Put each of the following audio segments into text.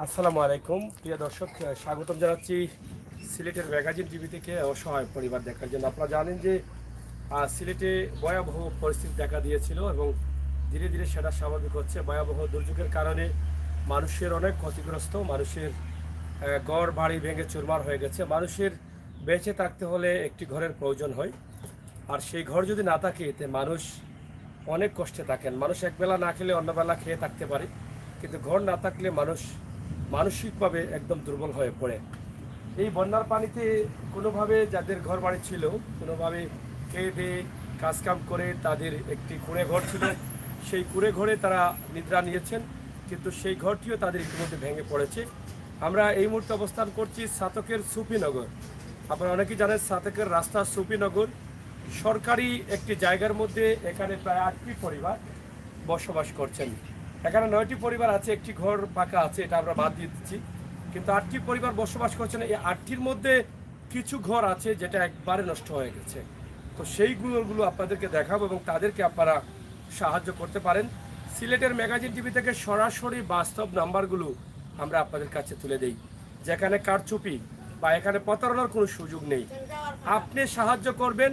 আসসালামু আলাইকুম প্রিয় দর্শক, স্বাগতম জানাচ্ছি সিলেটের ম্যাগাজিন টিভি থেকে অসহায় পরিবার দেখার জন্য। আপনারা জানেন যে সিলেটে ভয়াবহ পরিস্থিতি দেখা দিয়েছিল এবং ধীরে ধীরে সেটা স্বাভাবিক হচ্ছে। ভয়াবহ দুর্যোগের কারণে মানুষের অনেক ক্ষতিগ্রস্ত, মানুষের ঘর বাড়ি ভেঙে চুরমার হয়ে গেছে। মানুষের বেঁচে থাকতে হলে একটি ঘরের প্রয়োজন হয়, আর সেই ঘর যদি না থাকে এতে মানুষ অনেক কষ্টে থাকেন। মানুষ একবেলা না খেলে অন্যবেলা খেয়ে থাকতে পারে, কিন্তু ঘর না থাকলে মানুষ মানসিকভাবে একদম দুর্বল হয়ে পড়ে। এই বন্যার পানিতে কোনোভাবে যাদের ঘর বাড়ি ছিল, কোনোভাবে খেয়ে দিয়ে কাজকাম করে তাদের একটি কুঁড়ে ঘর ছিল, সেই কুঁড়ে ঘরে তারা নিদ্রা নিয়েছেন, কিন্তু সেই ঘরটিও তাদের ইতিমধ্যে ভেঙে পড়েছে। আমরা এই মুহূর্তে অবস্থান করছি সাতকের সুফিনগর। আপনারা অনেকেই জানেন সাতকের রাস্তা সুফিনগর সরকারি একটি জায়গার মধ্যে। এখানে প্রায় 8টি পরিবার বসবাস করছেন। এখানে 9টি পরিবার আছে, একটি ঘর পাকা আছে, এটা আমরা বাদ দিয়ে দিচ্ছি, কিন্তু 8টি পরিবার বসবাস করছেন। এই 8টির মধ্যে কিছু ঘর আছে যেটা একবারে নষ্ট হয়ে গেছে। তো সেইগুলো আপনাদেরকে দেখাবো এবং তাদেরকে আপনারা সাহায্য করতে পারেন। সিলেটের ম্যাগাজিন টিভি থেকে সরাসরি বাস্তব নাম্বারগুলো আমরা আপনাদের কাছে তুলে দেই, যেখানে কারচুপি বা এখানে প্রতারণার কোনো সুযোগ নেই। আপনি সাহায্য করবেন,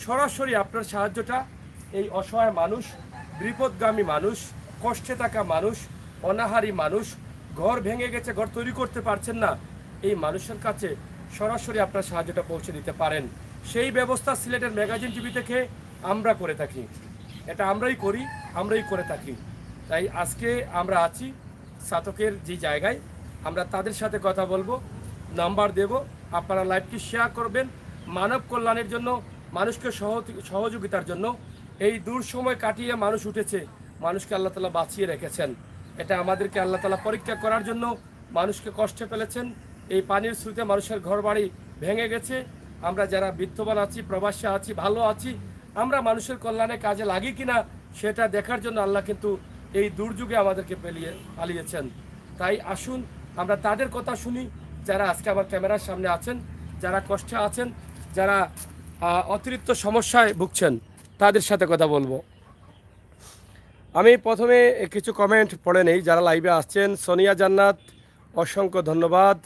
সরাসরি আপনার সাহায্যটা এই অসহায় মানুষ, বিপদগামী মানুষ, কষ্টে থাকা মানুষ, অনাহারী মানুষ, ঘর ভেঙে গেছে, ঘর তৈরি করতে পারছেন না, এই মানুষের কাছে সরাসরি আপনার সাহায্যটা পৌঁছে দিতে পারেন। সেই ব্যবস্থা সিলেটের ম্যাগাজিন টিভি থেকে আমরা করে থাকি। এটা আমরাই করি, আমরাই করে থাকি। তাই আজকে আমরা আছি সাতকের যে জায়গায়, আমরা তাদের সাথে কথা বলবো, নাম্বার দেব, আপনারা লাইভটি শেয়ার করবেন। মানব কল্যাণের জন্য, মানুষকে সহযোগিতার জন্য এই দূর সময় কাটিয়ে মানুষ উঠেছে, মানুষকে আল্লাহ তাআলা বাঁচিয়ে রেখেছেন। এটা আমাদেরকে আল্লাহ তাআলা পরীক্ষা করার জন্য মানুষকে কষ্টে ফেলেছেন। এই পানির স্রোতে মানুষের ঘরবাড়ি ভেঙে গেছে। আমরা যারা বিত্তবান আছি, প্রবাসী আছি, ভালো আছি, আমরা মানুষের কল্যাণে কাজে লাগি কিনা সেটা দেখার জন্য আল্লাহ কিন্তু এই দুর্যোগে আমাদেরকে পালিয়েছেন। তাই আসুন আমরা তাদের কথা শুনি, যারা আজকে আমার ক্যামেরার সামনে আছেন, যারা কষ্টে আছেন, যারা অতিরিক্ত সমস্যায় ভুগছেন, তাদের সাথে কথা বলবো। আমি প্রথমে কিছু কমেন্ট পড়ে নেই যারা লাইভে আসছেন। সোনিয়া জান্নাত, অসংখ্য ধন্যবাদ,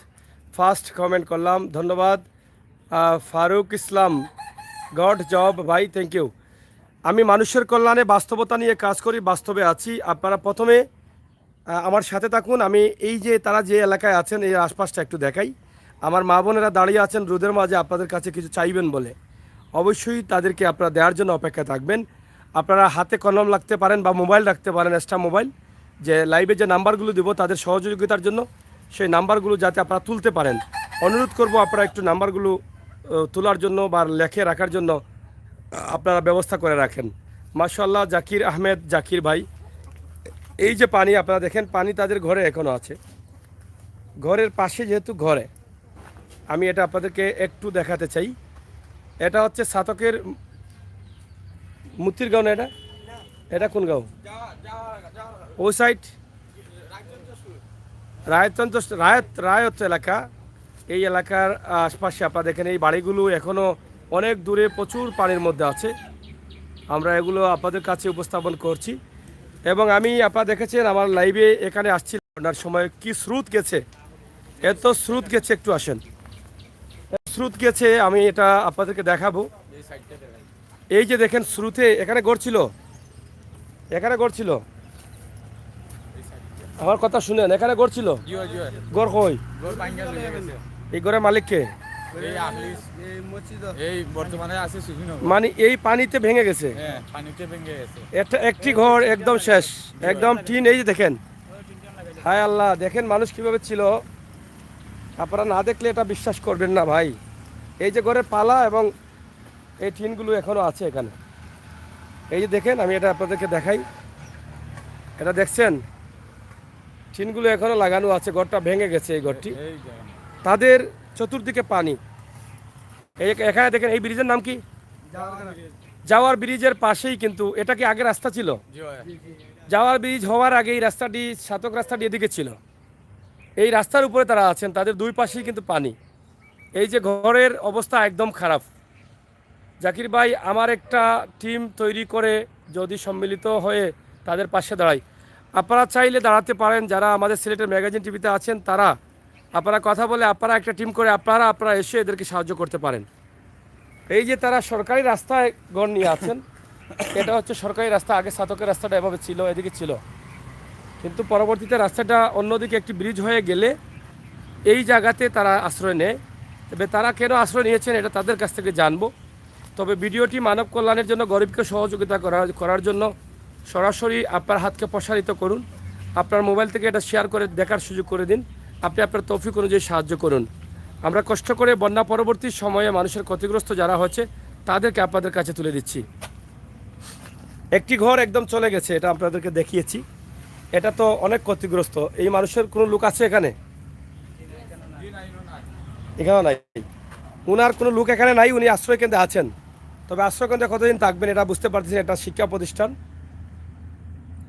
ফার্স্ট কমেন্ট করলাম, ধন্যবাদ। ফারুক ইসলাম, গড জব ভাই, থ্যাংক ইউ। আমি মানুষের কল্যাণে বাস্তবতা নিয়ে কাজ করি, বাস্তবে আছি। আপনারা প্রথমে আমার সাথে থাকুন। আমি এই যে তারা যে এলাকায় আছেন এই আশপাশটা একটু দেখাই। আমার মা বোনেরা দাঁড়িয়ে আছেন রোদের মাঝে, আপনাদের কাছে কিছু চাইবেন বলে। অবশ্যই তাদেরকে আপনারা দেওয়ার জন্য অপেক্ষা থাকবেন। আপনারা হাতে কলম রাখতে পারেন বা মোবাইল রাখতে পারেন, এক্সট্রা মোবাইল, যে লাইভে যে নাম্বারগুলো দেবো তাদের সহযোগিতার জন্য, সেই নাম্বারগুলো যাতে আপনারা তুলতে পারেন। অনুরোধ করব আপনারা একটু নাম্বারগুলো তোলার জন্য বা লেখে রাখার জন্য আপনারা ব্যবস্থা করে রাখেন। মাশাআল্লাহ, জাকির আহমেদ, জাকির ভাই, এই যে পানি আপনারা দেখেন, পানি তাদের ঘরে এখনও আছে, ঘরের পাশে যেহেতু ঘরে। আমি এটা আপনাদেরকে একটু দেখাতে চাই। এটা হচ্ছে সাতকের মুক্তির গাঁও না? এটা এটা কোন গাঁও? ওই সাইড রায়ত এলাকা। এই এলাকার আশপাশে আপনারা দেখেন এই বাড়িগুলো এখনও অনেক দূরে, প্রচুর পানির মধ্যে আছে। আমরা এগুলো আপনাদের কাছে উপস্থাপন করছি। এবং আমি আপনারা দেখেছেন আমার লাইভে এখানে আসছিল আপনার সময় কি স্রোত গেছে, এত স্রোত গেছে, একটু আসেন, স্রোত গেছে, আমি এটা আপনাদেরকে দেখাবো। এই যে দেখেন স্রোতে এখানে গড়ছিল, এখানে গড়ছিল, আমার কথা শুনেন, এখানে গড়ছিল, গড় কই? এই গড়ের মালিককে মানে এই পানিতে ভেঙে গেছে, একটি ঘর একদম শেষ, একদম টিন। এই যে দেখেন, হায় আল্লাহ, দেখেন মানুষ কিভাবে ছিল। আপনারা না দেখলে এটা বিশ্বাস করবেন না ভাই। এই যে ঘরের পালা এবং এই টিনগুলো এখনো আছে এখানে। এই যে দেখেন, আমি এটা আপনাদেরকে দেখাই, এটা দেখছেন টিনগুলো এখনো লাগানো আছে, ঘরটা ভেঙে গেছে। এই ঘরটি, তাদের চতুর্দিকে পানি। এই এখানে দেখেন, এই ব্রিজের নাম কি? জাওয়ার ব্রিজের পাশেই কিন্তু, এটা কি আগে রাস্তা ছিল? জাওয়ার ব্রিজ হওয়ার আগে এই রাস্তাটি, সাতক রাস্তাটি এদিকে ছিল। এই রাস্তার উপরে তারা আছেন, তাদের দুই পাশেই কিন্তু পানি। এই যে ঘরের অবস্থা একদম খারাপ। জাকির ভাই, আমার একটা টিম তৈরি করে যদি সম্মিলিত হয়ে তাদের পাশে দাঁড়াই, আপনারা চাইলে দাঁড়াতে পারেন, যারা আমাদের সিলেটের ম্যাগাজিন টিভিতে আছেন তারা আপনারা কথা বলে আপনারা একটা টিম করে আপনারা এসে এদেরকে সাহায্য করতে পারেন। এই যে তারা সরকারি রাস্তায় গড় নিয়ে আছেন, এটা হচ্ছে সরকারি রাস্তা। আগে সাতকের রাস্তাটা এভাবে ছিল, এদিকে ছিল, কিন্তু পরবর্তীতে রাস্তাটা অন্যদিকে একটি ব্রিজ হয়ে গেলে এই জায়গাতে তারা আশ্রয় নেয়। তবে তারা কেন আশ্রয় নিয়েছেন এটা তাদের কাছ থেকে জানবো। তবে ভিডিওটি মানব কল্যাণের জন্য, গরিবকে সহযোগিতা করার জন্য সরাসরি আপনার হাতকে প্রসারিত করুন। আপনার মোবাইল থেকে এটা শেয়ার করে দেখার সুযোগ করে দিন। আপনি আপনার তৌফিক অনুযায়ী সাহায্য করুন। আমরা কষ্ট করে বন্যা পরবর্তী সময়ে মানুষের ক্ষতিগ্রস্ত যারা হচ্ছে তাদেরকে আপনাদের কাছে তুলে দিচ্ছি। একটি ঘর একদম চলে গেছে, এটা আপনাদেরকে দেখিয়েছি। এটা তো অনেক ক্ষতিগ্রস্ত। এই মানুষের কোনো লোক আছে এখানে? এখানেও নাই। উনার কোনো লোক এখানে নাই, উনি আশ্রয় কেন্দ্রে আছেন। তবে আশ্রয় কেন্দ্রে কতদিন থাকবেন এটা বুঝতে পারতেছি। এটা শিক্ষা প্রতিষ্ঠান।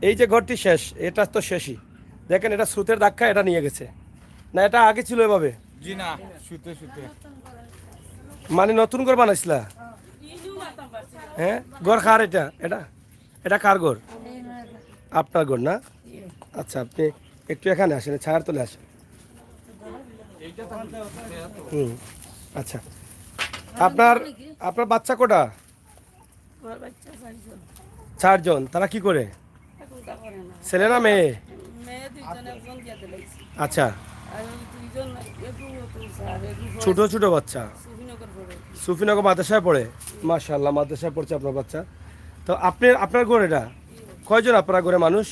এই যে ঘরটি শেষ, এটা তো শেষই। দেখেন এটা স্রোতের ধাক্কা এটা নিয়ে গেছে। না এটা আগে ছিল এভাবে? জি না, শুতে শুতে মানে নতুন ঘর বানাইছিলা? হ্যাঁ, ঘর কার এটা? এটা এটা কার ঘর? আপনার ঘর না? আচ্ছা, আপনি একটু এখানে আসেন, ছায়ার তলে আসেন। হুম, আচ্ছা। আপনার আপনার বাচ্চা কোটা? 4 জন। তারা কি করে? ছেলে না মেয়ে? আচ্ছা, ছোট ছোট বাচ্চা সুফিনগর মাদ্রাসায় পড়ে। মাশাআল্লাহ, মাদ্রাসায় পড়ছে আপনার বাচ্চা। তো আপনার ঘর এটা কয়জন? আপনার ঘরে মানুষ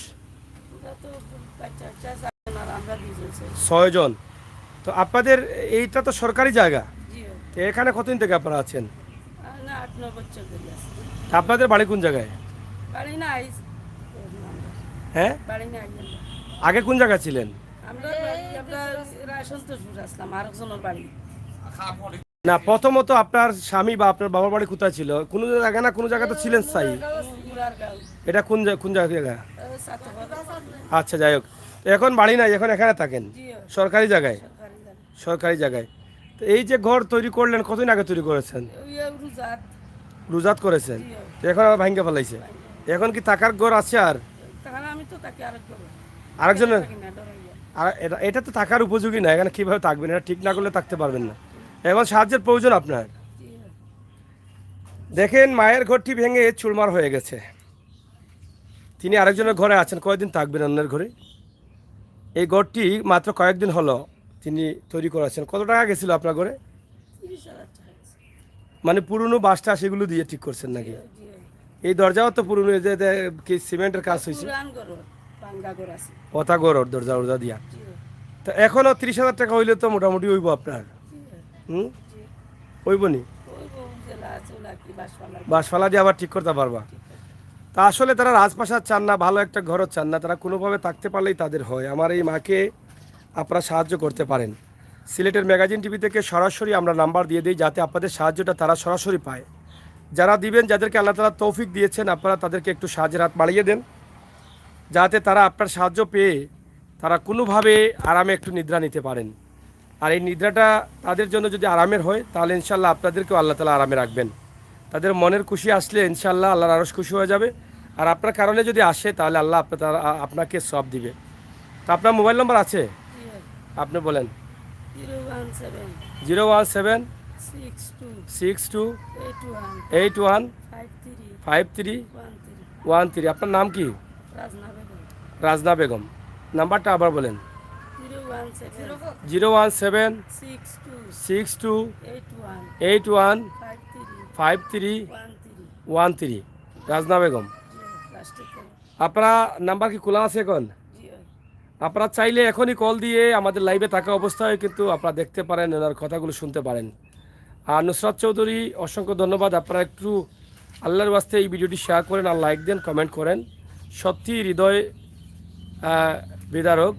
6 জন। তো আপনাদের এইটা তো সরকারি জায়গা, তো এখানে কতদিন থেকে আপনারা আছেন? তা আপনাদের বাড়ি কোন জায়গায়? হ্যাঁ, আগে কোন জায়গায় ছিলেন? না, প্রথমত আপনার স্বামী বা আপনার বাবার বাড়ি কোথায় ছিল? কোনো জায়গা না কোনো জায়গা তো ছিলেন স্থায়ী। এটা কোন জায়গা? আচ্ছা, যাই হোক। তো এখন বাড়ি নাই, এখন এখানে থাকেন সরকারি জায়গায়। সরকারি জায়গায়। তো এই যে ঘর তৈরি করলেন, কতদিন আগে তৈরি করেছেন? রোজাত করেছেন, তো এখন আবার ভাঙ্গা ফেলাইছে। এখন কি থাকার ঘর আছে? আর আরেকজনের? আর এটা তো থাকার উপযোগী না, এখানে কিভাবে থাকবেন? এটা ঠিক না করলে থাকতে পারবেন না। এখন সাহায্যের প্রয়োজন আপনার। দেখেন মায়ের ঘরটি ভেঙে চুরমার হয়ে গেছে। তিনি আরেকজনের ঘরে আছেন, কয়েকদিন থাকবেন অন্যের ঘরে? এই ঘরটি মাত্র কয়েকদিন হলো তিনি তৈরি করেছেন। কত টাকা গেছিল আপনার ঘরে? মানে পুরনো বাসটা সেগুলো দিয়ে ঠিক করছেন নাকি? এই দরজাও তো পুরনো, যে কি সিমেন্টের কাজ হয়েছে? পথা ঘর দরজা দিয়া। তো এখনো 30,000 টাকা হইলে তো মোটামুটি হইব আপনার। হইব নি? বাসফালা দিয়ে আবার ঠিক করতে পারবা। তা আসলে তারা রাজপ্রাসাদ চান না, ভালো একটা ঘরও চান না, তারা কোনোভাবে থাকতে পারলেই তাদের হয়। আমার এই মাকে আপনারা সাহায্য করতে পারেন। সিলেটের ম্যাগাজিন টিভি থেকে সরাসরি আমরা নাম্বার দিয়ে দিই, যাতে আপনাদের সাহায্যটা তারা সরাসরি পায়। যারা দিবেন, যাদেরকে আল্লাহ তাআলা তৌফিক দিয়েছেন, আপনারা তাদেরকে একটু সাহায্যের হাত বাড়িয়ে দেন, যাতে তারা আপনার সাহায্য পেয়ে তারা কোনোভাবে আরামে একটু নিদ্রা নিতে পারেন। আর এই নিদ্রাটা তাদের জন্য যদি আরামের হয়, তাহলে ইনশাল্লাহ আপনাদেরকেও আল্লাহ তাআলা আরামে রাখবেন। তাদের মনের খুশি আসলে ইনশাল্লাহ আল্লাহর আরশ খুশি হয়ে যাবে। আর আপনার কারণে যদি আসে, তাহলে আল্লাহ আপনাকে সব দিবে। তো আপনার মোবাইল নম্বর আছে? আপনি বলেন। 017 62 81 53 আপনার নাম কি? রাজনা বেগম। নাম্বারটা আবার বলেন। 017 62 81 53 রাজনা বেগম। আপনারা নাম্বার কি খোলা আছে এখন? আপনারা চাইলে এখনই কল দিয়ে আমাদের লাইভে থাকা অবস্থায় কিন্তু আপনারা দেখতে পারেন, ওনার কথাগুলো শুনতে পারেন। আর নুসরাত চৌধুরী, অসংখ্য ধন্যবাদ। আপনারা একটু আল্লাহর ওয়াস্তে এই ভিডিওটি শেয়ার করেন আর লাইক দেন, কমেন্ট করেন। সত্যি হৃদয় বিদারক।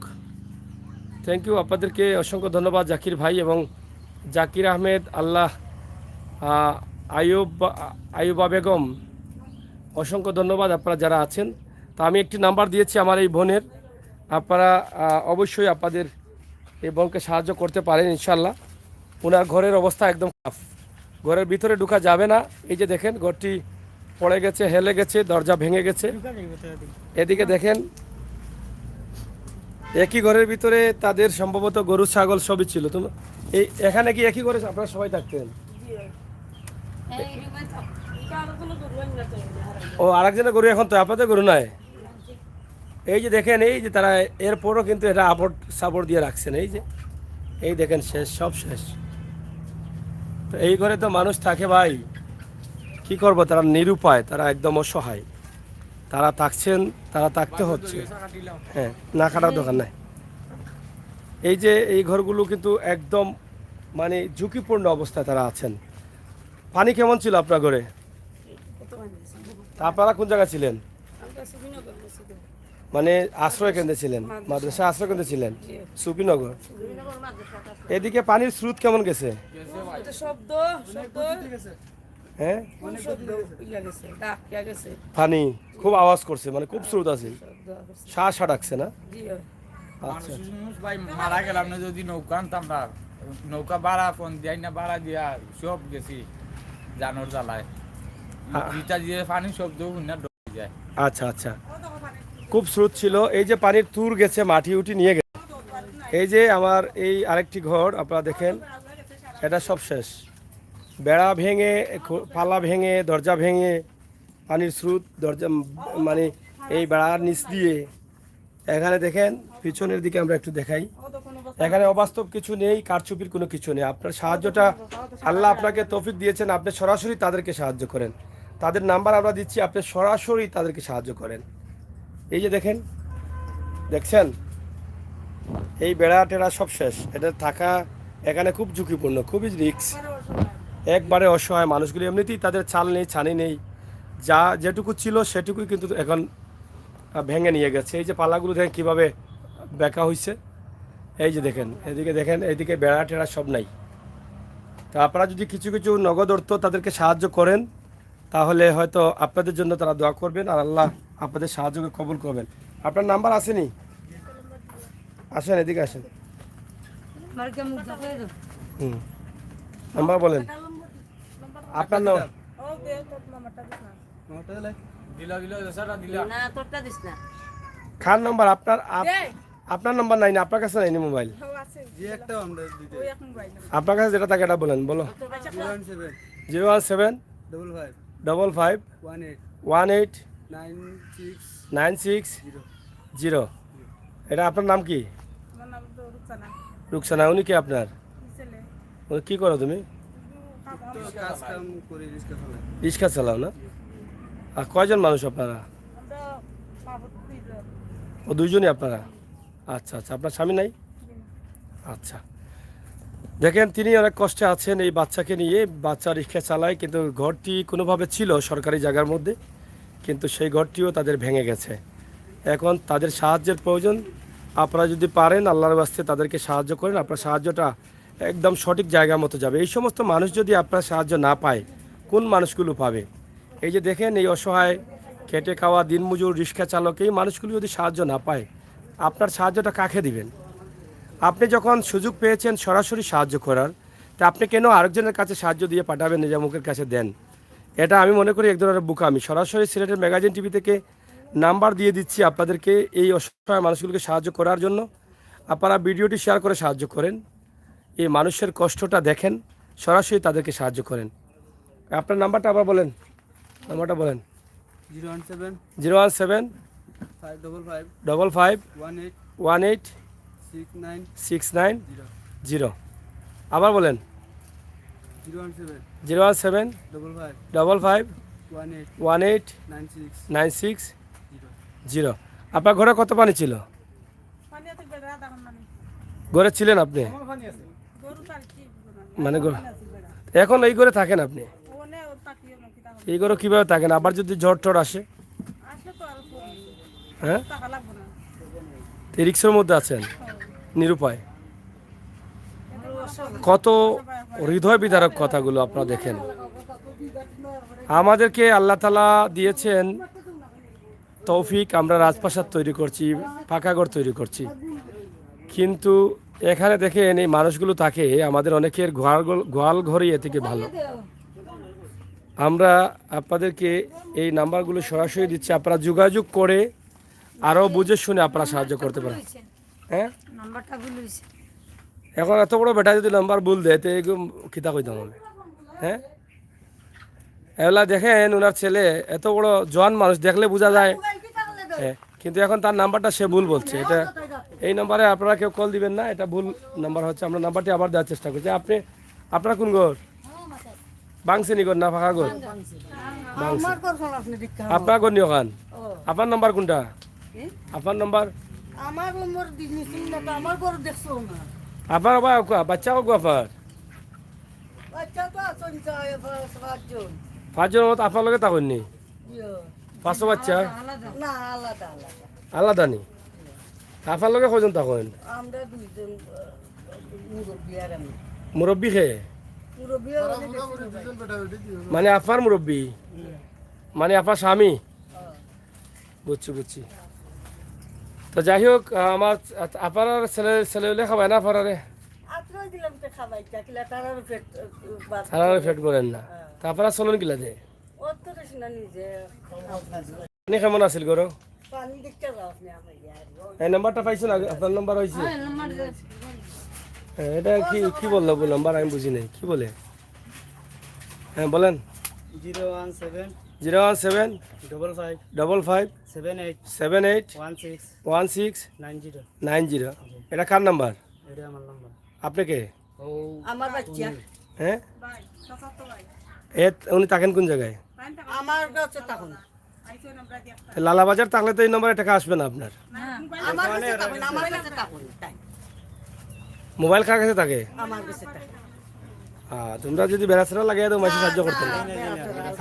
থ্যাংক ইউ, আপনাদেরকে অসংখ্য ধন্যবাদ জাকির ভাই এবং জাকির আহমেদ, আল্লাহ, আয়ুবা বেগম, অসংখ্য ধন্যবাদ আপনারা যারা আছেন। তা আমি একটি নাম্বার দিয়েছি আমার এই বোনের, আপনারা অবশ্যই আপনাদের এই বোনকে সাহায্য করতে পারেন ইনশাল্লাহ। ওনার ঘরের অবস্থা একদম খারাপ, ঘরের ভিতরে ঢোকা যাবে না। এই যে দেখেন ঘরটি পড়ে গেছে, হেলে গেছে, দরজা ভেঙে গেছে। এদিকে দেখেন একই ঘরের ভিতরে তাদের সম্ভবত গরু ছাগল সবই ছিল। তুমি এই এখানে কি একই ঘরে আপনারা সবাই থাকতেন? ও আরেকজনের গরু এখন তো আপনাদের গরু নাই। এই যে দেখেন, এই যে তারা এরপরও কিন্তু এটা আপড় সাপড় দিয়ে রাখছেন। এই যে এই দেখেন শেষ, সব শেষ। তো এই ঘরে তো মানুষ থাকে ভাই, কি করব, তারা নিরুপায়, তারা একদম অসহায়, তারা থাকছেন, তারা থাকতে হচ্ছে। হ্যাঁ, না কাটার দোকান নাই। এই যে এই ঘরগুলো কিন্তু একদম মানে ঝুঁকিপূর্ণ অবস্থায় তারা আছেন। পানি কেমন ছিল আপনার ঘরে? তা আপনারা কোন জায়গায় ছিলেন? মানে আশ্রয় কেন্দ্রে ছিলেন, মাদ্রাসা আশ্রয় কেন্দ্রে ছিলেন, সুপিনগর। এদিকে পানির স্রোত কেমন গেছে? হ্যাঁ, পানি খুব আওয়াজ করছে, মানে খুব স্রোত আছে, শ্বাস ডাকছে না? আচ্ছা, ভাই মারা গেলাম না, যদি নৌকা আনতাম না, নৌকা ভাড়া ফোন দিয়াই না, ভাড়া দিয়া সব গেছি জানোর জ্বালায়, ইটা দিয়ে পানি শব্দ না ডরে যায়। আচ্ছা আচ্ছা, খুব স্রোত ছিল। এই যে পানির তুর গেছে, মাটি উঠি নিয়ে গেছে। এই যে আমার এই আরেকটি ঘর আপনারা দেখেন, এটা সব শেষ। বেড়া ভেঙে, পাল্লা ভেঙে, দরজা ভেঙে, পানির স্রোত দরজা মানে এই বেড়ার নিচ দিয়ে। এখানে দেখেন পিছনের দিকে আমরা একটু দেখাই, এখানে অবাস্তব কিছু নেই, কারচুপির কোনো কিছু নেই। আপনার সাহায্যটা আল্লাহ আপনাকে তৌফিক দিয়েছেন, আপনি সরাসরি তাদেরকে সাহায্য করেন। তাদের নাম্বার আমরা দিচ্ছি, আপনি সরাসরি তাদেরকে সাহায্য করেন। এই যে দেখেন, দেখছেন এই বেড়া টেড়া সব শেষ। এটা থাকা এখানে খুব ঝুঁকিপূর্ণ, খুবই রিস্ক। একবারে অসহায় মানুষগুলি, এমনিতেই তাদের চাল নেই, ছানি নেই, যা যেটুকু ছিল সেটুকুই কিন্তু এখন ভেঙে নিয়ে গেছে। এই যে পাল্লাগুলো দেখেন কীভাবে বেঁকা হয়েছে। এই যে দেখেন, এদিকে দেখেন, এইদিকে বেড়া টেড়া সব নাই। তা আপনারা যদি কিছু কিছু নগদ অর্থ তাদেরকে সাহায্য করেন, তাহলে হয়তো আপনাদের জন্য তারা দোয়া করবেন, আর আল্লাহ আপনাদের সাহায্যকে কবুল করবেন। আপনার নাম্বার আসেনি? আসেন, এদিকে আসেন। হুম, নাম্বার বলেন আপনার। খান নাম্বার আপনার, আপনার নাম্বার নাই না? আপনার কাছে নাইনি মোবাইল? আপনার কাছে যেটা থাকে এটা বলেন, বলো। 017 55 18 96 এটা আপনার নাম কি? রুকসানা। উনি কি আপনার? উনি কি করো তুমি? রিক্সা চালাও না? আর কয়জন মানুষ আপনারা? ও দুইজনই আপনারা? আচ্ছা আচ্ছা, আপনার স্বামী নাই? আচ্ছা, দেখেন তিনি অনেক কষ্টে আছেন এই বাচ্চাকে নিয়ে। বাচ্চা রিক্সা চালায়, কিন্তু ঘরটি কোনোভাবে ছিল সরকারি জায়গার মধ্যে, কিন্তু সেই ঘরটিও তাদের ভেঙে গেছে। এখন তাদের সাহায্যের প্রয়োজন। আপনারা যদি পারেন আল্লাহর ওয়াস্তে তাদেরকে সাহায্য করেন, আপনার সাহায্যটা একদম সঠিক জায়গা মতো যাবে। এই সমস্ত মানুষ যদি আপনার সাহায্য না পায়, কোন মানুষগুলো পাবে? এই যে দেখেন, এই অসহায় খেটে খাওয়া দিনমজুর রিক্সা চালক, এই মানুষগুলো যদি সাহায্য না পায়, আপনার সাহায্যটা কাকে দিবেন? আপনি যখন সুযোগ পেয়েছেন সরাসরি সাহায্য করার, তা আপনি কেন আরেকজনের কাছে সাহায্য দিয়ে পাঠাবেন, নিজের মুখের কাছে দেন? এটা আমি মনে করি এক ধরনের বোকামি। সরাসরি সিলেটের ম্যাগাজিন টিভি থেকে নাম্বার দিয়ে দিচ্ছি আপনাদেরকে, এই অসহায় মানুষগুলোকে সাহায্য করার জন্য। আপনারা ভিডিওটি শেয়ার করে সাহায্য করেন, এই মানুষের কষ্টটা দেখেন, সরাসরি তাদেরকে সাহায্য করেন। আপনার নাম্বারটা আবার বলেন, নাম্বারটা বলেন। 017 55 18 69 আবার বলেন। 017 55 18 96 আপনার ঘরে কত পানি ছিল? ঘরে ছিলেন আপনি? মানে এখন এই ঘরে থাকেন আপনি? এই ঘরে কিভাবে থাকেন? আবার যদি ঝড় টড় আসে? হ্যাঁ, রিক্সার মধ্যে আছেন, নিরুপায়। কত হৃদয় বিদারক কথাগুলো আপনারা দেখেন। আমাদেরকে আল্লাহ তাআলা দিয়েছেন তৌফিক, আমরা রাজপ্রাসাদ তৈরি করছি, পাকাঘর তৈরি করছি, কিন্তু এখানে দেখেন এই মানুষগুলো থাকে, আমাদের অনেকের গোয়াল ঘরই এ থেকে ভালো। আমরা আপনাদেরকে এই নাম্বারগুলো সরাসরি দিচ্ছি, আপনারা যোগাযোগ করে আরও বুঝে শুনে আপনারা সাহায্য করতে পারেন। হ্যাঁ নাম্বারটা ভুল হয়েছে। এখন এত বড় বেটা যদি নাম্বার ভুল দেয় তো এরকম খিতা কইতাম আমি। হ্যাঁ এগুলা দেখেন ওনার ছেলে এত বড় জোয়ান মানুষ, দেখলে বোঝা যায়। হ্যাঁ, কিন্তু এখন তার নাম্বারটা সে ভুল বলছে। এটা এই নাম্বারে আপনারা কেউ কল দিবেন না, এটা ভুল নাম্বার হচ্ছে। আমরা নাম্বারটি আবার দেওয়ার চেষ্টা করছি। আপনার কোন ঘর? বাংসেনি ঘর না ফাঁকা ঘর? আমার করছেন আপনি দীক্ষা। আপনার ঘর নিও খান। আপনার নাম্বার কোনটা? আপনার নাম্বার? আমার নম্বর দিন না তো আমার ঘর দেখছো না। আপনার বাচ্চা হোক আপনার আচ্ছা তো আসুন চাই পাঁচজন। পাঁচজন মতো আপনার লগে তা করেননি? ইয়ো, 500 বাচ্চা না আলাদা আলাদা। আলাদা নি? আপনার লগে কজন তখন? আমরা দুইজন মুরব্বী আর আমি। মুরব্বী খেয়ে মুরব্বী আর আমি মানে আপনার মুরব্বী, মানে আপনার স্বামী? বুঝছি বুঝছি। তো যাই হোক, আমার আপনার ছেলে খাবায় না আপনারে? আত্রই দিলাম তো খাবাই কিলা তারার পেট সারা ফেট করেন না, তা আপনারা চলুন কিলা দে। অত বেশি না নিজে আপনি কেমন আছিল গরো? পানি দেখতে যাও আপনি আমার ইয়ার। এই নাম্বারটা পাইছেন? আপনার নাম্বার হয়েছে? নাম্বার হ্যাঁ, এটা কি বললো নাম্বার? আমি বুঝি নাই কি বলে। হ্যাঁ বলেন। 017 017 55 55 78 78 16 16 90। 90। এটা কার নাম্বার? এটা আমার নাম্বার। আপনি কে? আমার বাচ্চা হ্যাঁ এ উনি থাকেন কোন জায়গায়? আমার কাছে তখন লালাবাজার থাকলে তো এই নম্বরে টাকা আসবে না আপনার। আমার কাছে তখন আমার কাছে তখন তাই মোবাইল কার কাছে থাকে? আমার কাছে তখন হ্যাঁ, তোমরা যদি বেড়াছাড়া লাগিয়ে দাও মাসে সাহায্য করতে না।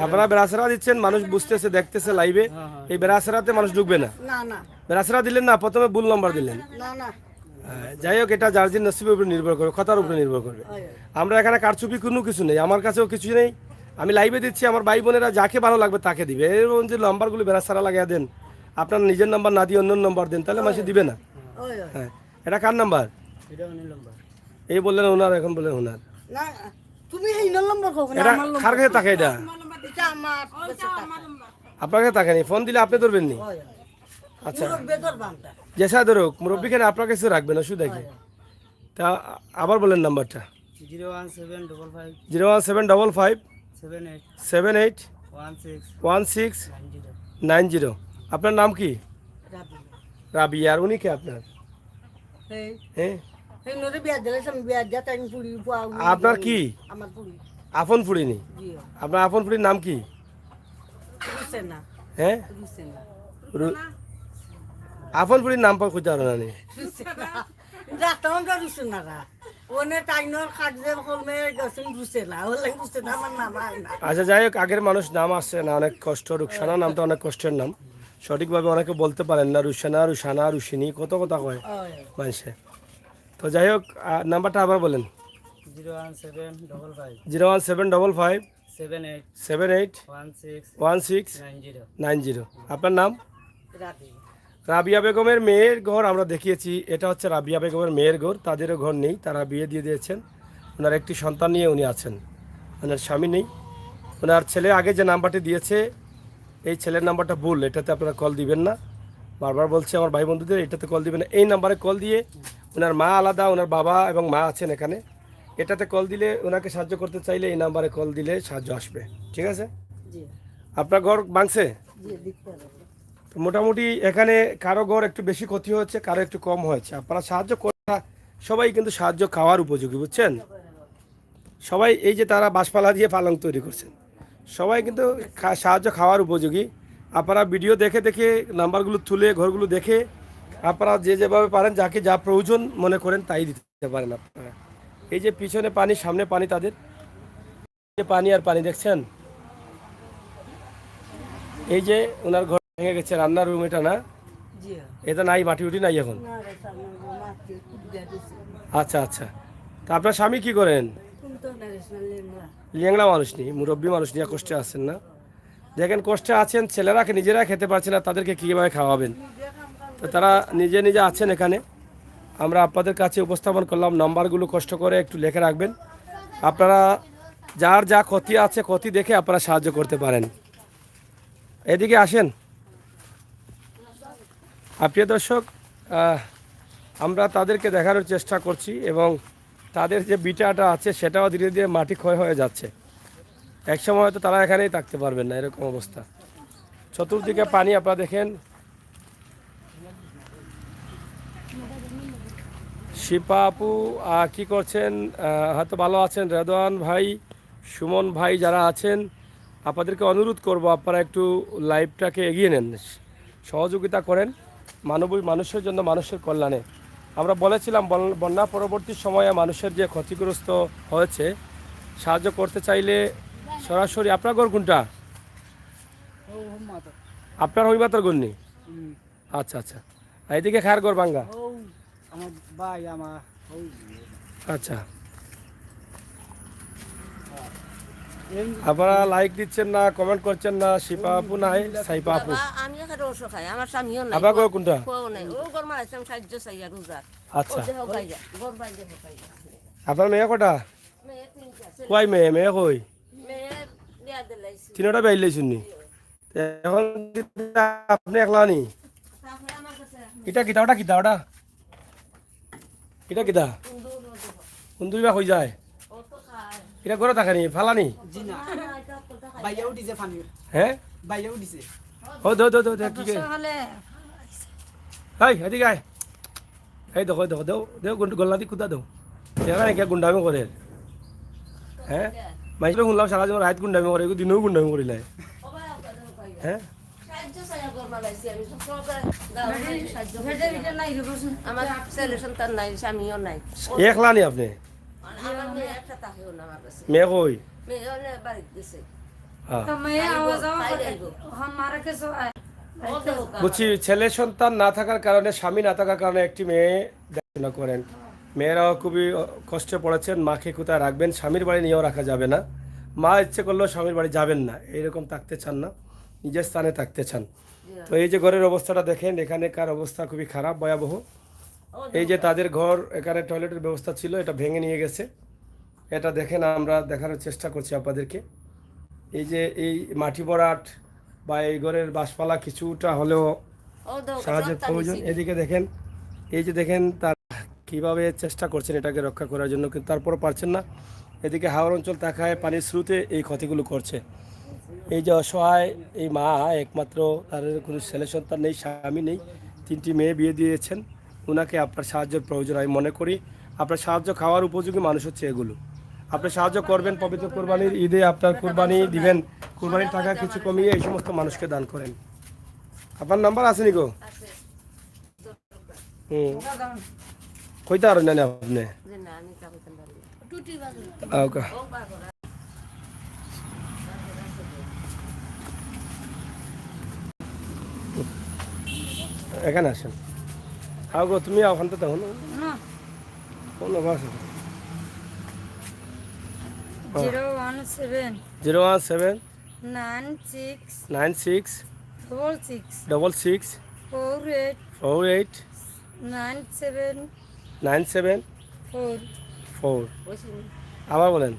আপনারা বেড়াছাড়া দিচ্ছেন, মানুষ বুঝতেছে দেখতেছে লাইভে। এই বেড়াছাড়াতে মানুষ ঢুকবে না। না না বেড়াছাড়া দিলেন না, প্রথমে ভুল নাম্বার দিলেন। না না হ্যাঁ, যাই হোক, এটা জার্জির নসিবের উপর নির্ভর করে, কথার উপরে নির্ভর করবে। আমরা এখানে কারচুপি কোনো কিছু নেই, আমার কাছেও কিছু নেই। আমি লাইভে দিচ্ছি, আমার ভাই বোনেরা যাকে ভালো লাগবে তাকে দিবে। এরকম যে নাম্বারগুলো বেড়াছাড়া লাগিয়ে দেন, আপনার নিজের নাম্বার না দিয়ে অন্য নাম্বার দেন, তাহলে মাসে দিবে না। ওই ওই হ্যাঁ, এটা কার নাম্বার? এটা অন্য নাম্বার এই বললেন ওনার, এখন বললেন ওনার। না তুমি এই নম্বর কও না এটা আমার নম্বর কার কাছে থাকে? এটা এটা আমার কাছে তখন আপনার কাছে থাকেনি, ফোন দিলে আপনি ধরবেন নি? ওই আচ্ছা, পুরো বেদর বামটা জেসা ধরুক মুরব্বী খানে আপনার কাছে রাখবেন, অসুবিধা কি? তা আবার বলেন নাম্বারটা। 017 55 017 55 78 78 16 16 90। আপনার নাম কি? রাবি রাবি। আর উনি কে আপনার? এই হ্যাঁ, এই নরে বিয়া দিলে আমি বিয়া যাতে আমি পুরি পাও আপনার কি আমার পুরি আপন ফুড়িনি? জি আপনার আপন ফুড়ির নাম কি? রুসে না হ্যাঁ, রুসে না আপন ফুড়ির নাম পাওয়া খুঁজতে পারো না নি? রাতন তো রুসে না রা ওনে টাইনর খাজে কলমে গসন রুসে না ওলে রুসে না আমার নাম আর না আচ্ছা, যাই হোক, আগের মানুষ নাম আসছে না, অনেক কষ্ট। রুকসানা নামটা অনেক কষ্টের নাম, সঠিকভাবে অনেকে বলতে পারেন না। রুসানা, রুসানা, রুশিনী, কত কথা কয় ওই মানুষে। তো যাই হোক, নাম্বারটা আবার বলেন। 017 55 017 55 78 78 16 16 90 90। আপনার নাম? রাবি রাবিয়া বেগমের মেয়ের ঘর আমরা দেখিয়েছি। এটা হচ্ছে রাবিয়া বেগমের মেয়ের ঘর। তাদেরও ঘর নেই, তারা বিয়ে দিয়ে দিয়েছেন। ওনার একটি সন্তান নিয়ে উনি আছেন, ওনার স্বামী নেই। ওনার ছেলে আগে যে নাম্বারটি দিয়েছে, এই ছেলের নাম্বারটা ভুল, এটাতে আপনারা কল দিবেন না। বারবার বলছে আমার ভাই বন্ধুদের, এটাতে কল দিবেন না। এই নাম্বারে কল দিয়ে, ওনার মা আলাদা, ওনার বাবা এবং মা আছেন এখানে। এটাতে কল দিলে, ওনাকে সাহায্য করতে চাইলে এই নাম্বারে কল দিলে সাহায্য আসবে। ঠিক আছে? জি আপনার ঘর ভাঙছে? জি দেখতে হবে তো মোটামুটি এখানে কারো ঘর একটু বেশি ক্ষতি হচ্ছে, কারো একটু কম হয়েছে। আপনারা সাহায্য করা, সবাই কিন্তু সাহায্য খাওয়ার উপযোগী, বুঝছেন? সবাই এই যে তারা বাঁশপালা দিয়ে পালং তৈরি করছেন, সবাই কিন্তু সাহায্য খাওয়ার উপযোগী। আপনারা ভিডিও দেখে দেখে নাম্বারগুলো তুলে ঘরগুলো দেখে আপনারা যে যেভাবে পারেন, যাকে যা প্রয়োজন মনে করেন তাই দিতে পারেন আপনারা। এই যে পিছনে পানি, সামনে পানি, তাদের যে পানি আর পানি দেখছেন। এই যে ওনার ঘর ভেঙে গেছে, রান্নার রুম এটা না? জি এটা নাই, মাটি উঠি নাই এখন? না রে সামনে মাটি কুদে দিছে আচ্ছা আচ্ছা। তা আপনার স্বামী কি করেন? তুমি তো ন্যাশনাল লেনলা ল্যাংড়া মানুষ নেই, মুরব্বী মানুষ নিয়ে কষ্টে আছেন না? দেখেন কষ্টে আছেন, ছেলেরাকে নিজেরা খেতে পারছে না, তাদেরকে কীভাবে খাওয়াবেন? তো তারা নিজে নিজে আছেন এখানে। আমরা আপনাদের কাছে উপস্থাপন করলাম। নাম্বারগুলো কষ্ট করে একটু লিখে রাখবেন। আপনারা যার যা ক্ষতি আছে, ক্ষতি দেখে আপনারা সাহায্য করতে পারেন। এদিকে আসেন। প্রিয় দর্শক, আমরা তাদেরকে দেখানোর চেষ্টা করছি এবং তাদের যে বিটাটা আছে সেটাও ধীরে ধীরে মাটি ক্ষয় হয়ে যাচ্ছে। একসময় হয়তো তারা এখানেই থাকতে পারবেন না, এরকম অবস্থা। চতুর্দিকে পানি আপনারা দেখেন। শিপা আপু কি করছেন? হয়তো ভালো আছেন। রেদওয়ান ভাই, সুমন ভাই যারা আছেন, আপনাদেরকে অনুরোধ করব আপনারা একটু লাইভটাকে এগিয়ে নেন, সহযোগিতা করেন মানবিক মানুষের জন্য, মানুষের কল্যাণে। আমরা বলেছিলাম বন্যা পরবর্তী সময়ে মানুষের যে ক্ষতিগ্রস্ত হয়েছে সাহায্য করতে চাইলে সরাসরি আপনার ঘর কোনটা? আপনার হইমাতার গন্নি? আচ্ছা আচ্ছা, এইদিকে খার ঘর ভাঙ্গা? আচ্ছা, আপনারা লাইক দিচ্ছেন না, কমেন্ট করছেন না। শিপা আপু নাই, সাইপা আপু। আমি এখানে ওষুধ খাই, আমার স্বামীও নাই। আপনার ঘর কোনটা? নাই, ও গরমা আইতাম সাহায্য চাই আর রোজার। আচ্ছা, ও দেহ পাইয়া, গর বাইরে পাইয়া। আপনার মেয়ে কটা? মেয়ে তিনটা, কয় মেয়ে? মেয়ে কই? মেয়ে বিয়া দিলাইছি। তিনটা বেরিয়ে শুনি। এখন আপনি একলা নি? তারপরে আমার কাছে এটা কিতা? ওটা কিতা? ওটা এটা কিতা? সুন্দর রোজা। কুন্দুরিবা হয়ে যায়? ও তো খায়। এটা ঘরে থাকেনি, ফালানি? না, এটা তো খায়। বাইরেও দিছে পানি, হ্যাঁ, বাইরেও দিছে। ও দো দো দো দো, কি কে? হাই এদিকে আয়। এই দেখো দেখো, দেও দেও, গল্লা দি কুদা দেও। এখানে কে গুন্ডামি করে? হ্যাঁ, মাইসবে শুনলাম সারা জীবন রাত গুন্ডামি করে, দিনেও গুন্ডামি করিলে। ও ভাই ওটা দেহ পাইয়া। হ্যাঁ, সাহায্য চাই আর গরমা লাইছি আমি তো সব সাহায্য করতে। আমার ছেলে সন্তান নাই, স্বামীও নাই। একলা নি আপনি? আমার মেয়ে একটা তাকেও না আমার কাছে। মেয়ে কই? মেয়ে অনেক বাড়িতে গেছে। হ্যাঁ, ও দেহ খায়। বুঝছি। ছেলে সন্তান না থাকার কারণে, স্বামী না থাকার কারণে একটি মেয়ে দেখাশোনা করেন। মেয়েরাও খুবই কষ্টে পড়েছেন। মাকে কোথায় রাখবেন? স্বামীর বাড়ি নিয়েও রাখা যাবে না। মা ইচ্ছে করলেও স্বামীর বাড়ি যাবেন না, এইরকম থাকতে চান না, নিজের স্থানে থাকতে চান। তো এই যে ঘরের অবস্থাটা দেখেন, এখানেকার অবস্থা খুবই খারাপ, ভয়াবহ। এই যে তাদের ঘর, এখানে টয়লেটের ব্যবস্থা ছিল, এটা ভেঙে নিয়ে গেছে। এটা দেখেন, আমরা দেখানোর চেষ্টা করছি আপনাদেরকে। এই যে এই মাটি ভরাট বা এই ঘরের বাসপালা কিছুটা হলেও ও দেহ সাহায্যের প্রয়োজন। এদিকে দেখেন, এই যে দেখেন তার কীভাবে চেষ্টা করছেন এটাকে রক্ষা করার জন্য, কিন্তু তারপরও পারছেন না। এদিকে হাওর অঞ্চল থাকায় পানির স্রোতে এই ক্ষতিগুলো করছে। এই যে অসহায় এই মা, একমাত্র তার কোনো ছেলে সন্তান নেই, স্বামী নেই, 3টি মেয়ে বিয়ে দিয়েছেন। ওনাকে আপনার সাহায্যের প্রয়োজন। আমি মনে করি আপনার সাহায্য খাওয়ার উপযোগী মানুষ হচ্ছে এগুলো। আপনি সাহায্য করবেন, পবিত্র কোরবানির ঈদে আপনার কোরবানি দিবেন, কোরবানির টাকা কিছু কমিয়ে এই সমস্ত মানুষকে দান করেন। আপনার নাম্বার আছে নিকো? আছে। কইতে পারেন না আপনি? যে না, আমি তা কইতে পারি না। টুটি বাজে। ওকে, ও বাগরা। এখানে আসেন। গো, তুমি ওখান তো তখন কোন বাস? 017 017 96 96 66 66 48 48 97 97 4 4। বসি। আবার বলেন।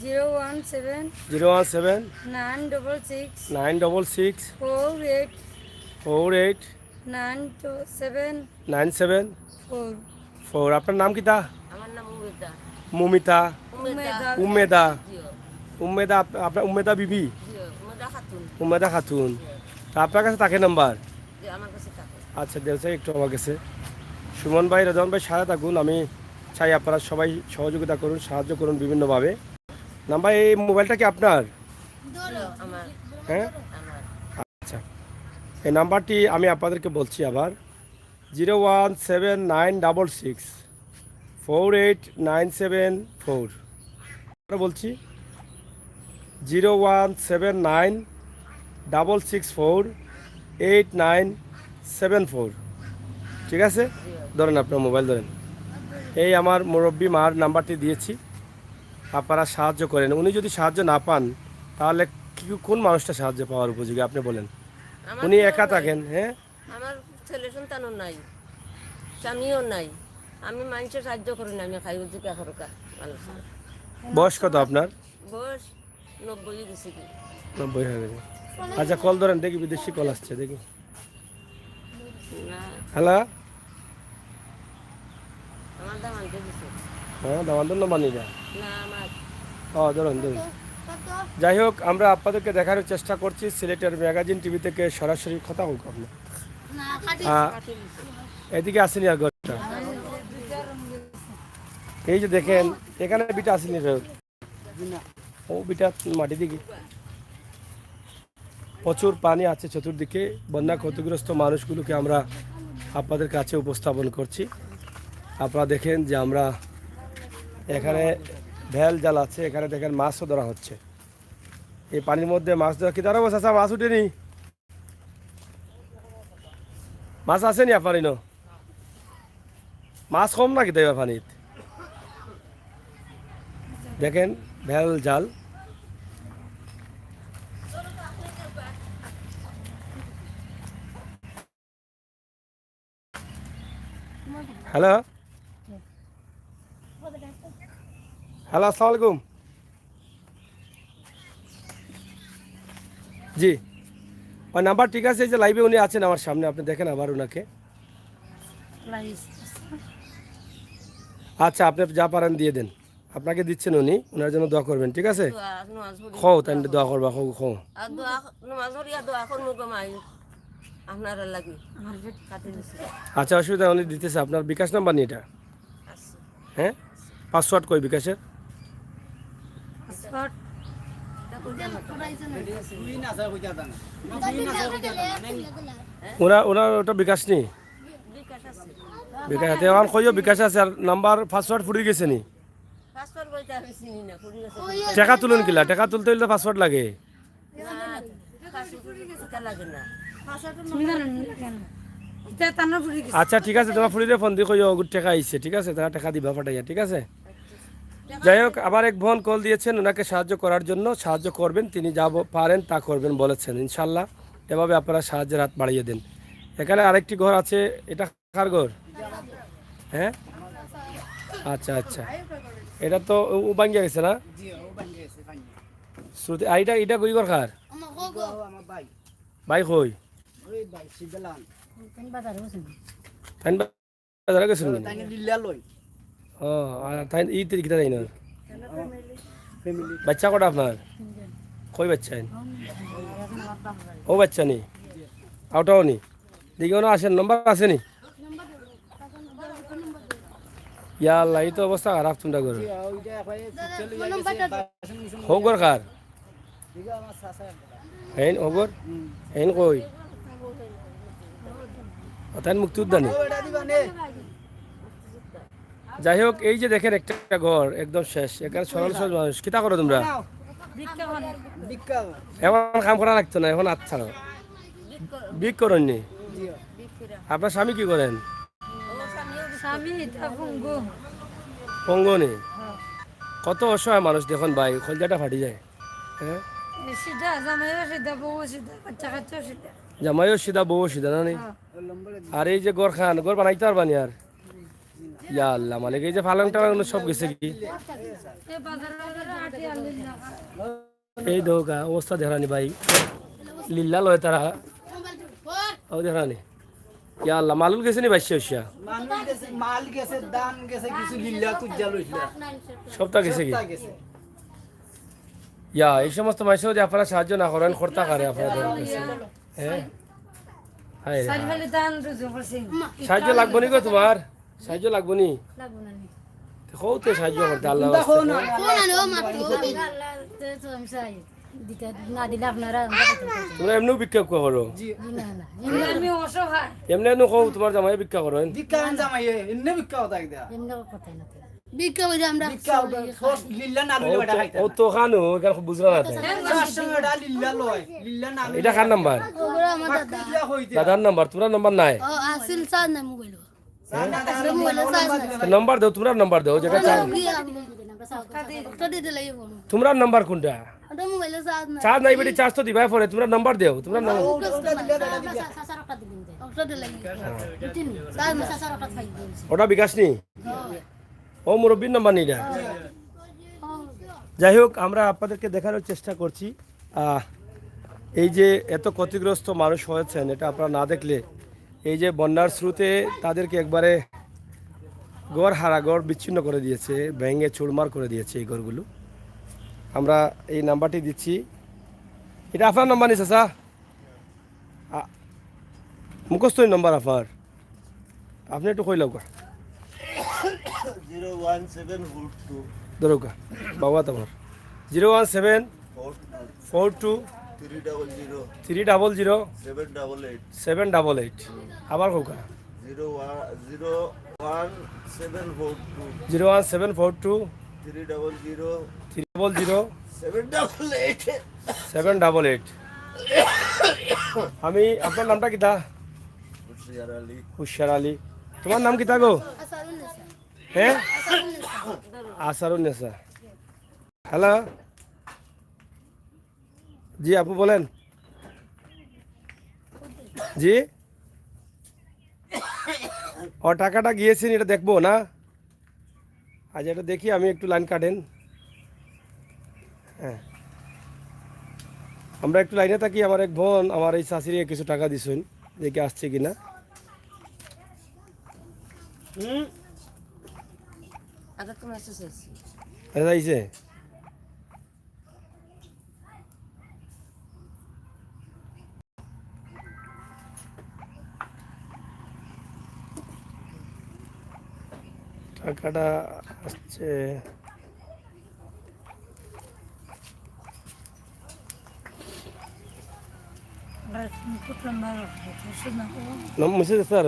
017 017 966 966 48 48 97 97 4 4। আপনার নাম কি তা? আমার নাম উমেদা। মুমিতা? উমেদা। উমেদা? জিও। উমেদা আপনার উমেদা বিবি? জিও, উমেদা খাতুন। উমেদা খাতুন। তা আপনার কাছে তাকে নাম্বার? যে আমার কাছে থাকে। আচ্ছা, দেখছে একটু আমার কাছে। সুমন ভাই, রেজন ভাই সাথে থাকুন। আমি চাই আপনারা সবাই সহযোগিতা করুন, সাহায্য করুন বিভিন্নভাবে। নাম্বার, এই মোবাইলটা কি আপনার? আমার হ্যাঁ, আমার আচ্ছা। এই নাম্বারটি আমি আপনাদেরকে বলছি আবার, 01796 4897 4। বলছি 01796648974। ঠিক আছে, ধরেন আপনার মোবাইল ধরেন। এই আমার মুরব্বী মার নাম্বারটি দিয়েছি, আপনারা সাহায্য করেন। উনি যদি সাহায্য না পান তাহলে কোন মানুষটা সাহায্য পাওয়ার উপযোগী আপনি বলেন? আমার উনি কোনো একা নাই। থাকেন। হ্যাঁ, আমার ছেলে সন্তানও নাই, স্বামীও নাই। আমি মানুষের সাহায্য করি না, আমি খাই জিকা খরকা। বয়স কত আপনার? বয়স 90 গেছে কি। 90 হয়ে গেছে। আচ্ছা, কল ধরেন দেখি, বিদেশি কল আসছে দেখি। না, হ্যালো, আমার দাম আনতে দিছে হ্যাঁ দামান্তর নাম্বার নিয়ে যায়। না আমার ধরুন ধরুন। যাই হোক, আমরা আপনাদেরকে দেখানোর চেষ্টা করছি সিলেটের ম্যাগাজিন টিভি থেকে সরাসরি কথা হোক আপনার। এদিকে আসেনি আর ঘরটা, এই যে দেখেন এখানে বিটা আসেনি ফেরত, ও বিটা মাটি দিকে প্রচুর পানি আছে চতুর্দিকে। বন্যা ক্ষতিগ্রস্ত মানুষগুলোকে আমরা আপনাদের কাছে উপস্থাপন করছি। আপনারা দেখেন যে আমরা এখানে ভেল জাল আছে, এখানে দেখেন মাছও ধরা হচ্ছে। এই পানির মধ্যে মাছ ধরা কি ধরা বসে, মাছ উঠেনি? মাছ আসেনি আপনার ইনো? মাছ কম নাকি দেবে পানিত? দেখেন ভেল জাল। হ্যালো হ্যালো, আসসালামু আলাইকুম। জি, ওই নাম্বার ঠিক আছে, এই যে লাইভে উনি আছেন আমার সামনে, আপনি দেখেন আবার ওনাকে। আচ্ছা, আপনি যা পারেন দিয়ে দেন, আপনাকে দিচ্ছেন উনি, ওনার জন্য দোয়া করবেন, ঠিক আছে? খো তাই দোয়া করবা, খো খো। আর দোয়া নামাজ পড়িয়া দোয়া করবো গো মাই আপনারা লাগি কাটে দিছে আচ্ছা, অসুবিধা উনি দিতেছে। আপনার বিকাশ নাম্বার নিয়ে এটা, আছে হ্যাঁ? পাসওয়ার্ড কই বিকাশের? পাসপোর্ট ওনার ওটা বিকাশ নেই, বিকাশ আছে বিকাশ হাতে আমার কইও বিকাশ আছে, আর নাম্বার পাসওয়ার্ড ফুরিয়ে গেছে নি। পাসপোর্ট বইতে আমি চিনি না পুরি গেছে টাকা তুলুন কিলা, টাকা তুলতে হলে পাসওয়ার্ড লাগে। না কাছে লাগে না তুমি জানেন না কেন এটা তান্না ফুরি গেছে আচ্ছা ঠিক আছে, তোমার ফুরিয়ে ফোন দিয়ে কইও টাকা আইছে, ঠিক আছে? তারা টাকা দিবা পাঠাইয়া, ঠিক আছে? যাই হোক, আবার এক বোন কল দিয়েছেন ওনাকে সাহায্য করার জন্য, সাহায্য করবেন, তিনি যা পারেন তা করবেন বলেছেন। ইনশাল্লাহ এভাবে আপনারা সাহায্যের হাত বাড়িয়ে দেন। এখানে আরেকটি ঘর আছে, এটা কার ঘর? হ্যাঁ, আচ্ছা আচ্ছা, এটা তো ও ভাঙ্গিয়া গেছে না শ্রুতি? আর এটা গই ঘর কার? ভাই কই? তাই বাজারে গেছেন নাকি? ও, আর তাই ঈদ কিটা তাই না? বাচ্চা কটা আপনার? কই বাচ্চা? ও বাচ্চা নি, আউটাও নি, দিকেও না আসেন, নম্বর আসেনি? ইয়া আল্লাহ, এই তো অবস্থা খারাপ তোমরা করো। হোক ঘর কার? হেন ওগর, হেন কই? তাই মুক্তি উদ্যানে। যাই হোক, এই যে দেখেন একটা ঘর একদম শেষ, এখানে সরল সহজ মানুষ। কিতা করো তোমরা? এখন কাম করা লাগতো না, এখন আচ্ছা বিক করেননি? আপনার স্বামী কি করেন? স্বামী এটা পঙ্গু পঙ্গনি। কত অসহায় মানুষ দেখুন ভাই, খলজাটা ফাটি যায়। হ্যাঁ, সিধা জামাইও সিধা বউ সিধা বাচ্চা কাচ্চাও সিধা জামাইও সিধা বউ সিধা না নি? আর এই যে গড় খান, গড় বানাইতে পারবানি আর? ইয়া আল্লাহ, মানে এই যে ফালাং টালাং সব গেছে কি? এই বাজারে আটি আনলেন না এই দোকা অবস্থা দেখানি ভাই, লিল্লা লয় তারা, ও দেখানি। ইয়া আল্লাহ, মালুল গেছে নি বাইশে হইসা? মাল গেছে, দান গেছে, কিছু লিল্লা কুজ্জা লইছিলা সবটা গেছে কি? ইয়া, এই সমস্ত মানুষের যদি আপনারা সাহায্য না করেন, কর্তা কারে আপনাদের কাছে? হ্যাঁ, হায় রে। সারি ফেলে দান রুজু করছে সাহায্য লাগবো নি গো তোমার? সাহায্য লাগবো নি? লাগবো না নি কৌতে সাহায্য করতে আল্লাহ দেখো না আল্লাহ তো আমি চাই দিতে না দিলে আপনারা আমরা কথা বলতে তোমরা এমনিও ভিক্ষা করো? না না এমনি আমি অসহায় এমনি এমনি কও তোমার জামাই ভিক্ষা করেন? বিকান জামাইয়ে ইন্নে বিকা হতা একদা এমনি কথা না বিকা ফার্স্ট লিল্লা না লইলে বেটা খাইতা ও তো খানো, এখানে বুঝলা না তাই। এটা লিল্লা লয়, লিল্লা না এটা কার নাম্বার? কিয়া হইতে দাদার নাম্বার, তোমার নাম্বার নাই? আসিল চার না মোবাইল নাম্বার দাও, তোমার নাম্বার দাও, যেটা চাই। তো দিতে লাগিব তোমার নাম্বার কোনটা? ওটা মোবাইলে চার্জ না চার্জ নাই বেটি, চার্জ তো দিবাই পরে। তোমার নাম্বার দাও, তোমার নাম্বার। ওটা দিতে লাগিব চার্জ না সাসার ওটা খাই দিয়েছি ওটা বিকাশ নি? ও মুরব্বীর নাম্বার নেই এটা। যাই হোক, আমরা আপনাদেরকে দেখানোর চেষ্টা করছি এই যে এত ক্ষতিগ্রস্ত মানুষ হয়েছেন, এটা আপনারা না দেখলে, এই যে বন্যার স্রোতে তাদেরকে একবারে ঘর হারা, ঘর বিচ্ছিন্ন করে দিয়েছে, ভেঙে চুরমার করে দিয়েছে এই ঘরগুলো। আমরা এই নাম্বারটি দিচ্ছি, এটা আপনার নাম্বার নিছে স্যার, মুখস্থ নাম্বার আপনার, আপনি একটু কই লাগুকা 01742 দরকা বাবা তোমার 01742 300 300 788 788 আবার কৌকা 01742 01742 300 300 788 788। আমি আপনার নামটা কিতা? হুশিয়ার আলী। হুশিয়ার আলী। তোমার নাম কিতা গো? হ্যাঁ, আসারুন্নেসা। হ্যালো, জি আপু বলেন। জি, ও টাকাটা গিয়েছেন, এটা দেখবো না? আজ এটা দেখি, আমি একটু লাইন কাটেন। হ্যাঁ, আমরা একটু লাইনে থাকি। আমার এক বোন আমার এই শাশুড়ি কিছু টাকা দিছেন, দেখে আসছে কিনা। আগে তো মেসেজ এসেছে। আইছে টাকাটা আসছে। মেসেজ আছে আর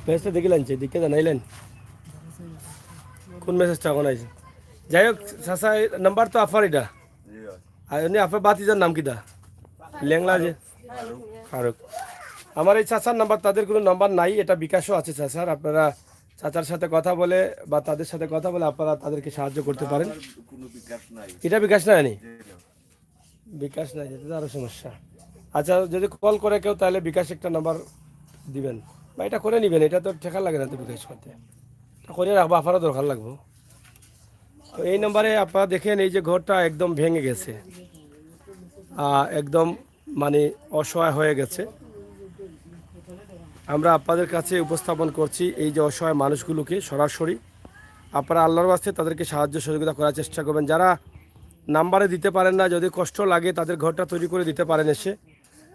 মেসেজটা দেখিলেন, দিকে জানাইলেন কোন মেসেজটা এখন আইছে। যাই হোক চাচা, নাম্বার তো আপনার এটা, আর এমনি আপনার বাতিজার নাম কিটা? লেংলা যে ফারুক। আমার এই চাচার নাম্বার, তাদের কোনো নাম্বার নাই, এটা বিকাশও আছে চাচার। আপনারা চাচার সাথে কথা বলে বা তাদের সাথে কথা বলে আপনারা তাদেরকে সাহায্য করতে পারেন। কোনো বিকাশ নাই। এটা বিকাশ নাই, বিকাশ নাই, এটা তো আরও সমস্যা। আচ্ছা, যদি কল করে কেউ তাহলে বিকাশ একটা নাম্বার দিবেন বা এটা করে নেবেন। এটা তো ঠেকা লাগে না তো বিকাশ করতে, এটা করে রাখবো, আপনারও দরকার লাগবো। তো এই নাম্বারে আপনারা দেখেন, এই যে ঘরটা একদম ভেঙে গেছে, একদম মানে অসহায় হয়ে গেছে। আমরা আপনাদের কাছে উপস্থাপন করছি এই যে অসহায় মানুষগুলোকে সরাসরি। আপনারা আল্লাহর ওয়াস্তে তাদেরকে সাহায্য সহযোগিতা করার চেষ্টা করবেন। যারা নাম্বারে দিতে পারেন না, যদি কষ্ট লাগে তাদের ঘরটা তৈরি করে দিতে পারেন এসে,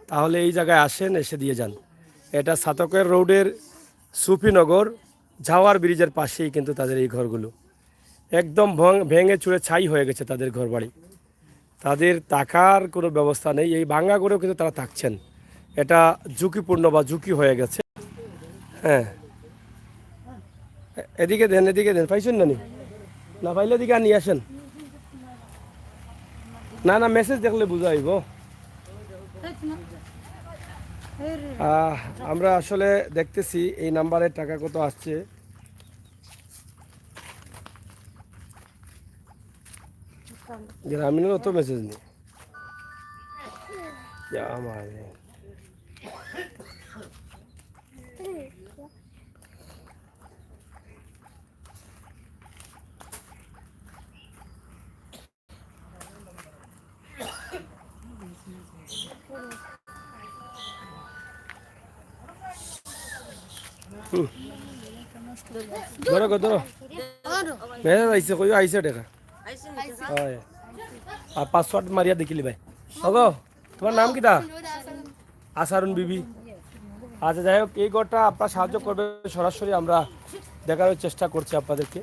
তাহলে এই জায়গায় আসেন, এসে দিয়ে যান। এটা সাতকের রোডের সুফিনগর ঝাওয়ার ব্রিজের পাশেই কিন্তু তাদের এই ঘরগুলো একদম ভেঙে চুড়ে ছাই হয়ে গেছে তাদের ঘর বাড়ি। তাদের থাকার কোনো ব্যবস্থা নেই, এই ভাঙা করেও কিন্তু তারা থাকছেন। এটা ঝুঁকিপূর্ণ বা ঝুঁকি হয়ে গেছে। হ্যাঁ, এদিকে দেন, এদিকে দেন, পাইছেন না? না পাইলে এদিকে আর নিয়ে আসেন। না না, মেসেজ দেখলে বুঝাইব। আমরা আসলে দেখতেছি এই নাম্বারের টাকা কত আসছে। গ্রামীণের অত মেসেজ নেই আমার। ধরো গো, ধরো মেসেজ আইছে, কই আইছে টাকা। হয়, আর 500 মারিয়া দেখিলি ভাই। হগো, তোমার নাম কিটা? আসারুন বিবি। আচ্ছা, যাই হোক, এই ঘরটা আপনার সাহায্য করবে সরাসরি, আমরা দেখানোর চেষ্টা করছি আপনাদেরকে।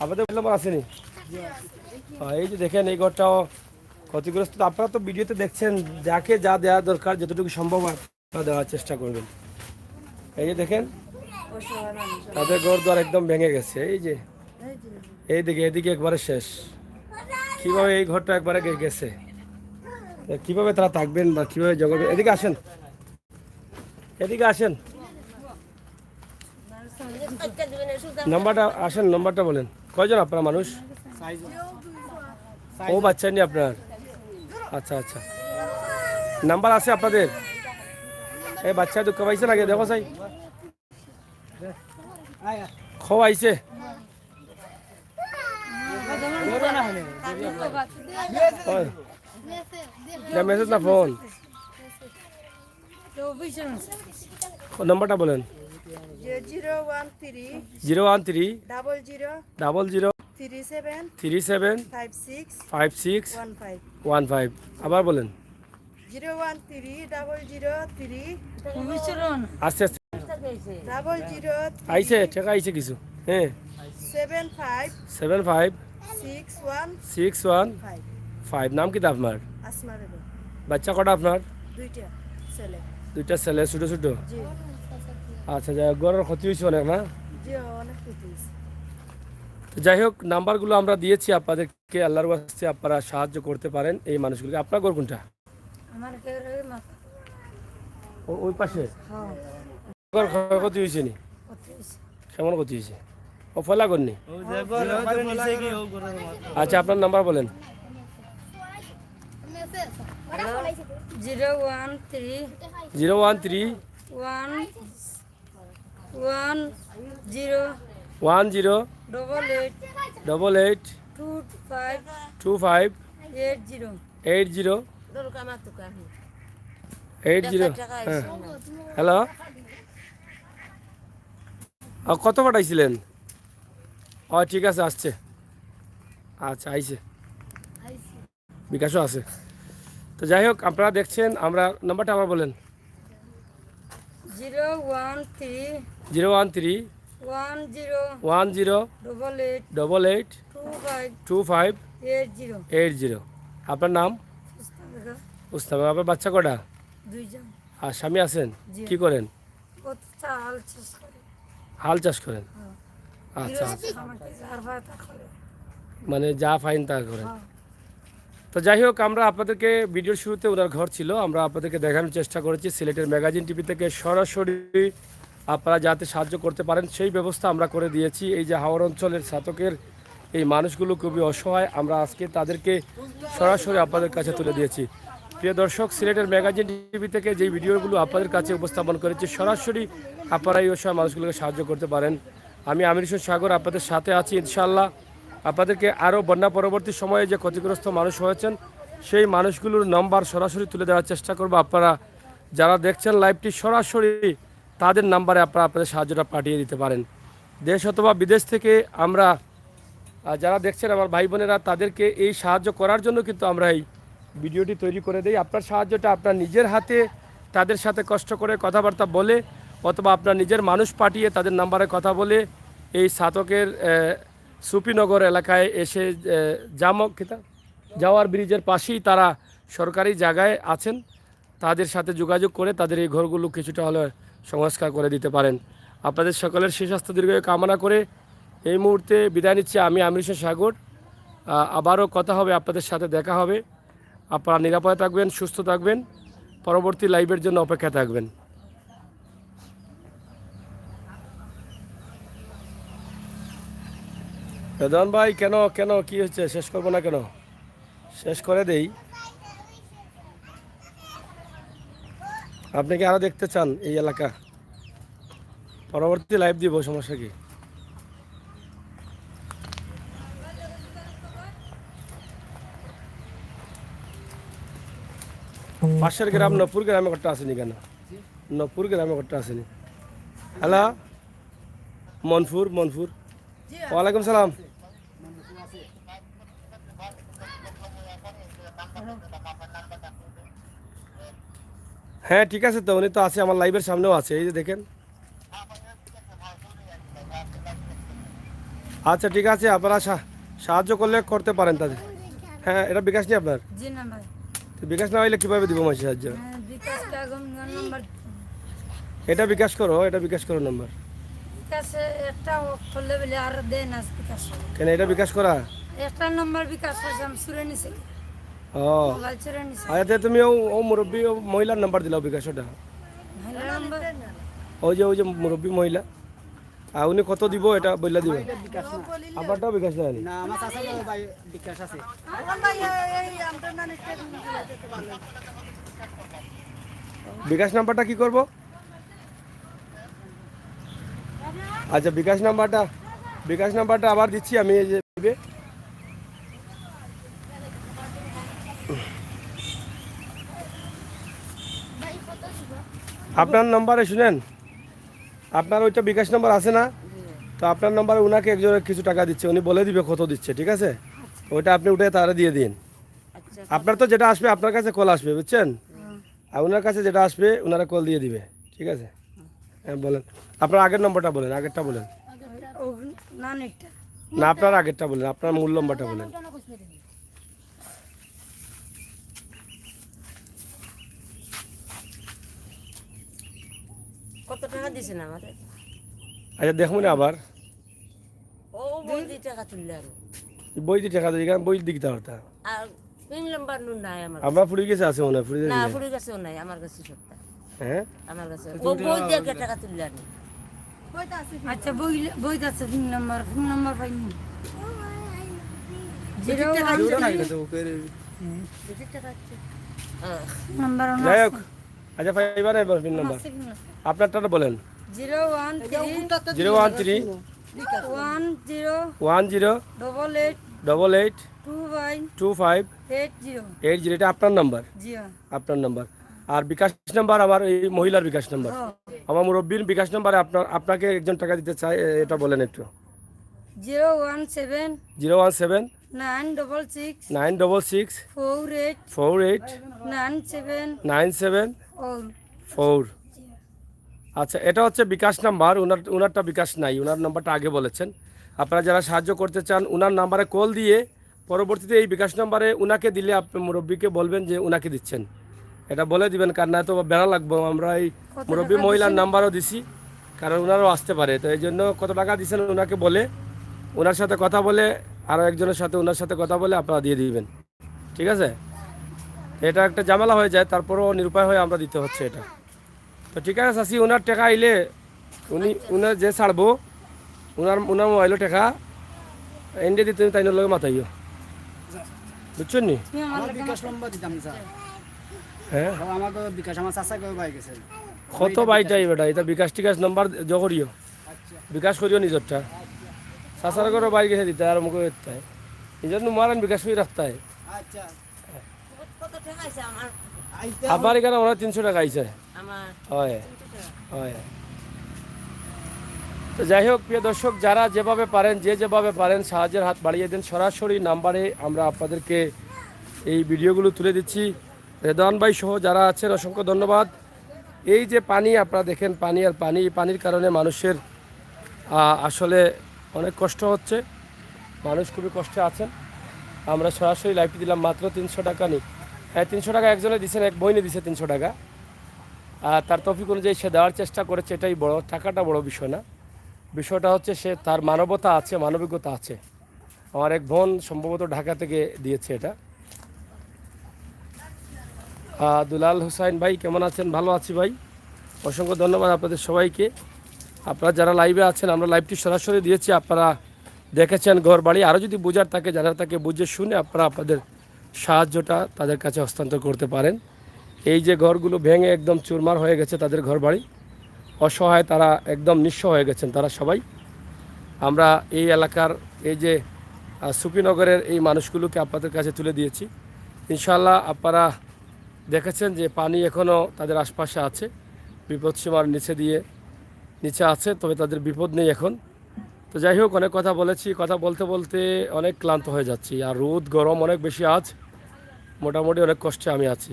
আপনাদের নাম্বার আসেনি? এই যে দেখেন, এই ঘরটাও ক্ষতিগ্রস্ত। আপনারা তো ভিডিওতে দেখছেন, যাকে যা দেওয়া দরকার যতটুকু সম্ভব আপনারা দেওয়ার চেষ্টা করবেন। এই যে দেখেন, তাদের ঘর দ্বার একদম ভেঙে গেছে। এই যে এইদিকে, এদিকে একবারে শেষ। কিভাবে এই ঘরটা একবারে গেছে, কিভাবে তারা থাকবেন বা কিভাবে জগাবেন? এদিকে আসেন, এদিকে আসেন, নাম্বারটা আসেন, নাম্বারটা বলেন। কয়জন আপনারা মানুষ? ও বাচ্চা নি আপনার? আচ্ছা আচ্ছা, নাম্বার আছে আপনাদের? এই বাচ্চা দুঃখ পাইছে লাগে, দেখো চাই খাইছে। মেসেজ না ফোন? নাম্বারটা বলেন। 013 013 00 00 37 37 56 56 15 15 আবার বলেন 013 003 মিশ্রণ আস্তে আস্তে 003 আইছে টাকা আইছে কিছু হ্যাঁ 75 75 61 61 5 5 নাম কি আপনার আসমা বেগম বাচ্চা কটা আপনার দুইটা ছেলে দুইটা ছেলে ছোটো ছোটো জি আচ্ছা যাই হোক গড়ের ক্ষতি হয়েছে অনেক না জি অনেক কিছু হয়েছে। তো যাই হোক নাম্বারগুলো আমরা দিয়েছি আপনাদেরকে আল্লাহর ওয়াস্তে আপনারা সাহায্য করতে পারেন এই মানুষগুলোকে আপনার ঘর কোনটা আমার কেউ মাথা ওই পাশে হ্যাঁ ঘর ক্ষতি হয়েছে নি কেমন ক্ষতি হয়েছে ও ফলা করনি আচ্ছা আপনার নাম্বার বলেন 013 013 1 0 10 88 88 25 25 80 80 দরকার আমার দোকান 80 টাকা হ্যাঁ আইছে হ্যালো কত পাঠাইছিলেন ও ঠিক আছে আসছে আচ্ছা আইছে বিকাশও আছে তো যাই হোক আপনারা দেখছেন আমরা নাম্বারটা আবার বলেন 013 013 10 10 88 88 25 25 80 80 আপনার নাম উস্তাদ আপনার বাচ্চা কটা দুইজন আর স্বামী আছেন জি। কি করেন কত চাল চাষ করে হাল চাষ করেন আচ্ছা আমাকে চার ভাতা করে মানে যা ফাইন তা করেন তো যাই হোক আমরা আপনাদেরকে ভিডিওর শুরুতে ওনার ঘর ছিল আমরা আপনাদেরকে দেখানোর চেষ্টা করেছি সিলেটের ম্যাগাজিন টিভি থেকে সরাসরি আপনারা যাতে সাহায্য করতে পারেন সেই ব্যবস্থা আমরা করে দিয়েছি এই যে হাওড় অঞ্চলের ছাতকের এই মানুষগুলো খুবই অসহায় আমরা আজকে তাদেরকে সরাসরি আপনাদের কাছে তুলে দিয়েছি প্রিয় দর্শক সিলেটের ম্যাগাজিন টিভি থেকে যেই ভিডিওগুলো আপনাদের কাছে উপস্থাপন করেছি সরাসরি আপনারা এই অসহায় মানুষগুলোকে সাহায্য করতে পারেন আমি আমির হোসেন সাগর আপনাদের সাথে আছি ইনশাআল্লাহ আপনাদেরকে আরও বন্যা পরবর্তী সময়ে যে ক্ষতিগ্রস্ত মানুষ হয়েছেন সেই মানুষগুলোর নাম্বার সরাসরি তুলে দেওয়ার চেষ্টা করব আপনারা যারা দেখছেন লাইভটি সরাসরি তাদের নাম্বারে আপনারা আপনাদের সাহায্যটা পাঠিয়ে দিতে পারেন দেশ অথবা বিদেশ থেকে আমরা যারা দেখছেন আমার ভাই বোনেরা তাদেরকে এই সাহায্য করার জন্য কিন্তু আমরা এই ভিডিওটি তৈরি করে দেই আপনার সাহায্যটা আপনার নিজের হাতে তাদের সাথে কষ্ট করে কথাবার্তা বলে অথবা আপনার নিজের মানুষ পাঠিয়ে তাদের নাম্বারে কথা বলে এই ছাতকের সুপিনগর এলাকায় এসে যাওয়ার ব্রিজের পাশেই তারা সরকারি জায়গায় আছেন তাদের সাথে যোগাযোগ করে তাদের এই ঘরগুলো কিছুটা হলে সংস্কার করে দিতে পারেন আপনাদের সকলের সুস্বাস্থ্য দীর্ঘায়ু কামনা করে এই মুহূর্তে বিদায় নিচ্ছি আমি আমির হোসেন সাগর আবারও কথা হবে আপনাদের সাথে দেখা হবে আপনারা নিরাপদে থাকবেন সুস্থ থাকবেন পরবর্তী লাইভের জন্য অপেক্ষা থাকবেন প্রধান ভাই কেন কেন কি হচ্ছে শেষ করবো না কেন শেষ করে দেই আপনি কি আরো দেখতে চান এই এলাকা পরবর্তী লাইভ দিব সমস্যা কি পাশের গ্রাম নপুর গ্রামে ঘরটা আসেনি কেন নপুর গ্রামে ঘরটা আসেনি হ্যালো মনপুর মনপুর ওয়ালাইকুম সালাম হ্যাঁ ঠিক আছে তো উনি তো আছে আমার লাইভের সামনেও আছে এই যে দেখেন আচ্ছা ঠিক আছে আপনারা সাহায্য করলে করতে পারেন তাদের হ্যাঁ এটা বিকাশ নেই আপনার জি না ভাই তো বিকাশ না হইলে কীভাবে দিব মাসে সাহায্য বিকাশ টাকা নাম্বার এটা বিকাশ করো নাম্বার বিকাশে একটা করলে বলে আর দেয় না বিকাশ কেন এটা বিকাশ করা একটা নাম্বার বিকাশ আছে আমি সুরে নিছি ও মোবাইল সুরে নিছি আচ্ছা তুমি ও মুরব্বী ও মহিলার নাম্বার দিলাও বিকাশ ওটা মহিলা নাম্বার ওই যে মুরব্বী মহিলা আর উনি কত দিব এটা বললা দিব আপনারটাও বিকাশ দেয় না আমার চাচা ভাই বিকাশ আছে বিকাশ নাম্বারটা কি করব আচ্ছা বিকাশ নাম্বারটা আবার দিচ্ছি আমি এই যে আপনার নাম্বারে শুনেন আপনার ওইটা বিকাশ নাম্বার আছে না? তো আপনার নাম্বারে ওনাকে একজনের কিছু টাকা দিচ্ছে, উনি বলে দিবে কত দিচ্ছে, ঠিক আছে? ওইটা আপনি উঠে তারা দিয়ে দিন। আচ্ছা আপনার তো যেটা আসবে আপনার কাছে কল আসবে, বুঝছেন? আর ওনার কাছে যেটা আসবে ওনারা কল দিয়ে দিবে, ঠিক আছে? হ্যাঁ বলেন, আপনার আগের নম্বরটা বলেন, আগেরটা বলেন। না নেটা না আপনার আগেরটা বলেন, আপনার মূল নম্বরটা বলেন। কত টাকা দিছেন আমারে? আচ্ছা দেখুন আবার ও বই টাকা তুললে আমি বই দিয়ে টাকা দিই, বই দিতে পারতা। আর পিন নাম্বার নুন নাই আমার কাছে। আমরা ফুড়ি গেছে আছে মনে হয়, ফুড়ি না ফুড়ি কাছেও নাই আমার কাছে সবটা হ্যাঁ আমার কাছে ও বই দিয়ে টাকা তুললে আমি আচ্ছা বই আছে ফোন নাম্বার পাইনি নাম্বার যাই হোক, আচ্ছা ফাইবার পিন নাম্বার আপনারটা বলেন। 013 013 10 88 25 80, এটা আপনার নাম্বার, আপনার নাম্বার। আর বিকাশ নাম্বার আমার এই মহিলার বিকাশ নাম্বার, আমার মুরব্বীর বিকাশ নাম্বারে আপনাকে একজন টাকা দিতে চাই, এটা বলেন একটু। 017 017 966 966 48 48 97 97 all 4। আচ্ছা, এটা হচ্ছে বিকাশ নাম্বার, ওনারটা বিকাশ নাই, ওনার নাম্বারটা আগে বলেছেন। আপনারা যারা সাহায্য করতে চান ওনার নাম্বারে কল দিয়ে পরবর্তীতে এই বিকাশ নাম্বারে ওনাকে দিলে আপনি মুরব্বীকে বলবেন যে ওনাকে দিচ্ছেন, এটা বলে দিবেন, কারণ না তো বেড়া লাগবো। আমরা এই মুরব্বী মহিলার নাম্বারও দিছি, কারণ ওনারও আসতে পারে, তো এই জন্য কত টাকা দিচ্ছেন ওনাকে বলে, ওনার সাথে কথা বলে, আরও একজনের সাথে ওনার সাথে কথা বলে আপনারা দিয়ে দিবেন, ঠিক আছে? এটা একটা ঝামেলা হয়ে যায়, তারপরও নিরুপায় হয়ে আমরা দিতে হচ্ছে এটা। তো ঠিক আছে চাষি, ওনার টাকা আইলে উনার যে ছাড়বো ওনার মোবাইলের টাকা এনে দিতে তাই লগে মাথাইও, বুঝছেন নি? আমার বিকাশ নম্বর দিতাম স্যার। হ্যাঁ আমাকে বিকাশ আমার চাচা কেউ পাই গেছে। কত বাইটাই বেটা, এটা বিকাশ টিকাশ নাম্বার করিও, বিকাশ করিও নিজরটা, চাষার করে বাইর গেছে দিতে আর মুখে দিতে হয়, নিজের মারেন বিকাশ করে রাখতে হয়। আচ্ছা কত টাকা আছে আমার আপনার এখানে ওনার 300 টাকা আইছে, আমার হয় হয়। তো যাই হোক প্রিয় দর্শক, যারা যেভাবে পারেন যেভাবে পারেন সাহায্যের হাত বাড়িয়ে দেন। সরাসরি নাম্বারে আমরা আপনাদেরকে এই ভিডিওগুলো তুলে দিচ্ছি। রেদওয়ান ভাই সহ যারা আছেন অসংখ্য ধন্যবাদ। এই যে পানি আপনারা দেখেন, পানি আর পানি, পানির কারণে মানুষের আসলে অনেক কষ্ট হচ্ছে, মানুষ খুবই কষ্টে আছেন। আমরা সরাসরি লাইভটি দিলাম, মাত্র 300 টাকা নেই। হ্যাঁ 300 টাকা একজনে দিচ্ছেন, এক বইনে দিচ্ছে 300 টাকা। আর তার তফিক অনুযায়ী সে দেওয়ার চেষ্টা করেছে, এটাই বড়, টাকাটা বড় বিষয় না। বিষয়টা হচ্ছে সে তার মানবতা আছে, মানবিকতা আছে। আমার এক বোন সম্ভবত ঢাকা থেকে দিয়েছে এটা। দুলাল হুসাইন ভাই কেমন আছেন? ভালো আছি ভাই, অসংখ্য ধন্যবাদ আপনাদের সবাইকে। আপনারা যারা লাইভে আছেন, আমরা লাইভটি সরাসরি দিয়েছি, আপনারা দেখেছেন ঘর বাড়ি। আরও যদি বোঝার থাকে, জানার থাকে, বুঝে শুনে আপনারা আপনাদের সাহায্যটা তাদের কাছে হস্তান্তর করতে পারেন। এই যে ঘরগুলো ভেঙে একদম চুরমার হয়ে গেছে তাদের ঘর বাড়ি, অসহায়, তারা একদম নিঃস্ব হয়ে গেছেন তারা সবাই। আমরা এই এলাকার এই যে সুপিনগরের এই মানুষগুলোকে আপনাদের কাছে তুলে দিয়েছি। ইনশাআল্লাহ আপনারা দেখেছেন যে পানি এখনও তাদের আশপাশে আছে, বিপদসীমার নিচে আছে, তবে তাদের বিপদ নেই এখন। তো যাই হোক, অনেক কথা বলেছি, কথা বলতে বলতে অনেক ক্লান্ত হয়ে যাচ্ছি, আর রোদ গরম অনেক বেশি আজ, মোটামুটি অনেক কষ্টে আমি আছি।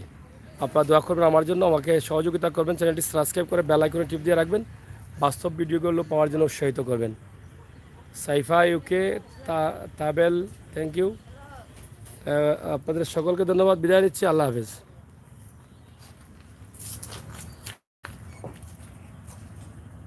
আপনারা দোয়া করবেন আমার জন্য, আমাকে সহযোগিতা করবেন, চ্যানেলটি সাবস্ক্রাইব করে বেল আইকনে টিপ দিয়ে রাখবেন, বাস্তব ভিডিওগুলো পাওয়ার জন্য উৎসাহিত করবেন। সাইফা ইউকে, তাবেল, থ্যাংক ইউ, আপনাদের সকলকে ধন্যবাদ, বিদায় নিচ্ছি, আল্লাহ হাফেজ।